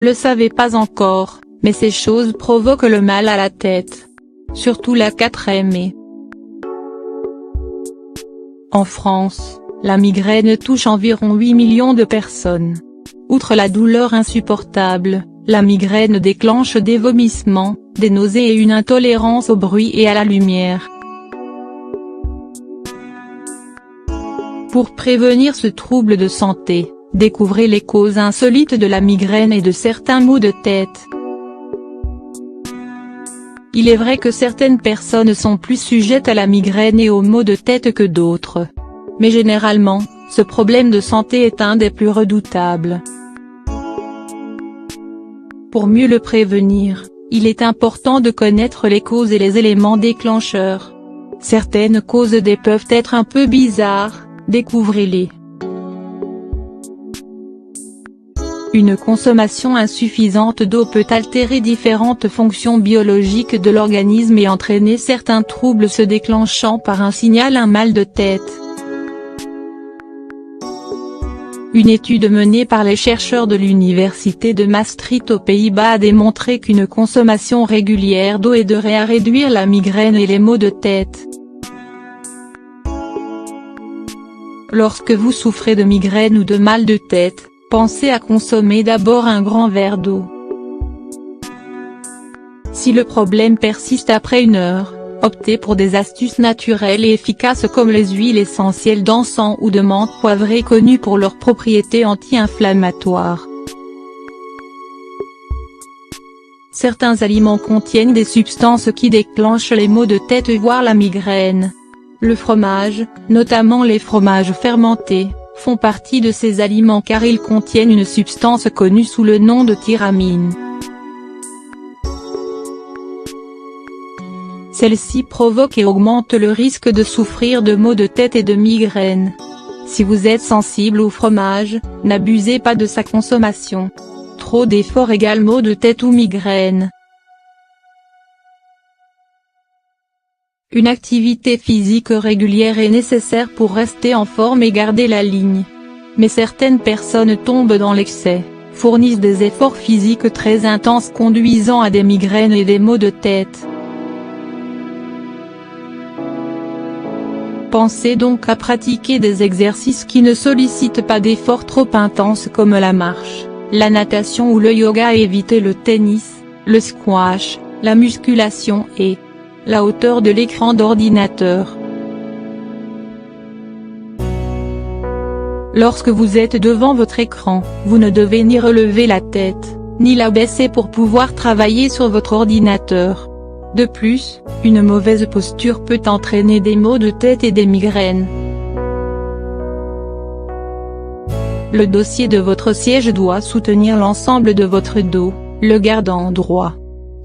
le savez pas encore, mais ces choses provoquent le mal à la tête. Surtout la 4e. En France, la migraine touche environ 8 millions de personnes. Outre la douleur insupportable, la migraine déclenche des vomissements, des nausées et une intolérance au bruit et à la lumière. Pour prévenir ce trouble de santé, découvrez les causes insolites de la migraine et de certains maux de tête. Il est vrai que certaines personnes sont plus sujettes à la migraine et aux maux de tête que d'autres. Mais généralement, ce problème de santé est un des plus redoutables. Pour mieux le prévenir, il est important de connaître les causes et les éléments déclencheurs. Certaines causes peuvent être un peu bizarres, découvrez-les. Une consommation insuffisante d'eau peut altérer différentes fonctions biologiques de l'organisme et entraîner certains troubles se déclenchant par un signal, un mal de tête. Une étude menée par les chercheurs de l'université de Maastricht aux Pays-Bas a démontré qu'une consommation régulière d'eau aiderait à réduire la migraine et les maux de tête. Lorsque vous souffrez de migraine ou de mal de tête, pensez à consommer d'abord un grand verre d'eau. Si le problème persiste après 1 heure, optez pour des astuces naturelles et efficaces comme les huiles essentielles d'encens ou de menthe poivrée connues pour leurs propriétés anti-inflammatoires. Certains aliments contiennent des substances qui déclenchent les maux de tête voire la migraine. Le fromage, notamment les fromages fermentés, font partie de ces aliments car ils contiennent une substance connue sous le nom de tyramine. Celle-ci provoque et augmente le risque de souffrir de maux de tête et de migraine. Si vous êtes sensible au fromage, n'abusez pas de sa consommation. Trop d'efforts égale maux de tête ou migraine. Une activité physique régulière est nécessaire pour rester en forme et garder la ligne. Mais certaines personnes tombent dans l'excès, fournissent des efforts physiques très intenses conduisant à des migraines et des maux de tête. Pensez donc à pratiquer des exercices qui ne sollicitent pas d'efforts trop intenses comme la marche, la natation ou le yoga et évitez le tennis, le squash, la musculation et la hauteur de l'écran d'ordinateur. Lorsque vous êtes devant votre écran, vous ne devez ni relever la tête, ni la baisser pour pouvoir travailler sur votre ordinateur. De plus, une mauvaise posture peut entraîner des maux de tête et des migraines. Le dossier de votre siège doit soutenir l'ensemble de votre dos, le gardant droit.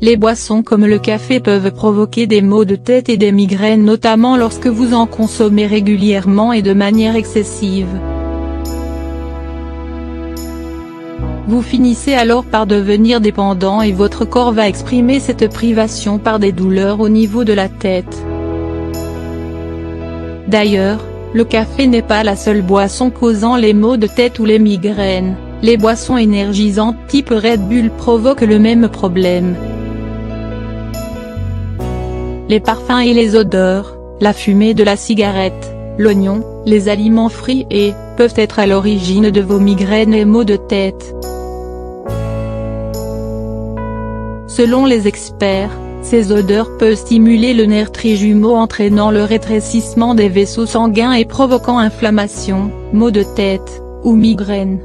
Les boissons comme le café peuvent provoquer des maux de tête et des migraines notamment lorsque vous en consommez régulièrement et de manière excessive. Vous finissez alors par devenir dépendant et votre corps va exprimer cette privation par des douleurs au niveau de la tête. D'ailleurs, le café n'est pas la seule boisson causant les maux de tête ou les migraines, les boissons énergisantes type Red Bull provoquent le même problème. Les parfums et les odeurs, la fumée de la cigarette, l'oignon, les aliments frits peuvent être à l'origine de vos migraines et maux de tête. Selon les experts, ces odeurs peuvent stimuler le nerf trijumeau entraînant le rétrécissement des vaisseaux sanguins et provoquant inflammation, maux de tête, ou migraine.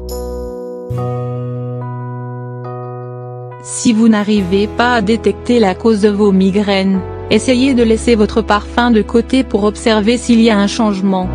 Si vous n'arrivez pas à détecter la cause de vos migraines, essayez de laisser votre parfum de côté pour observer s'il y a un changement.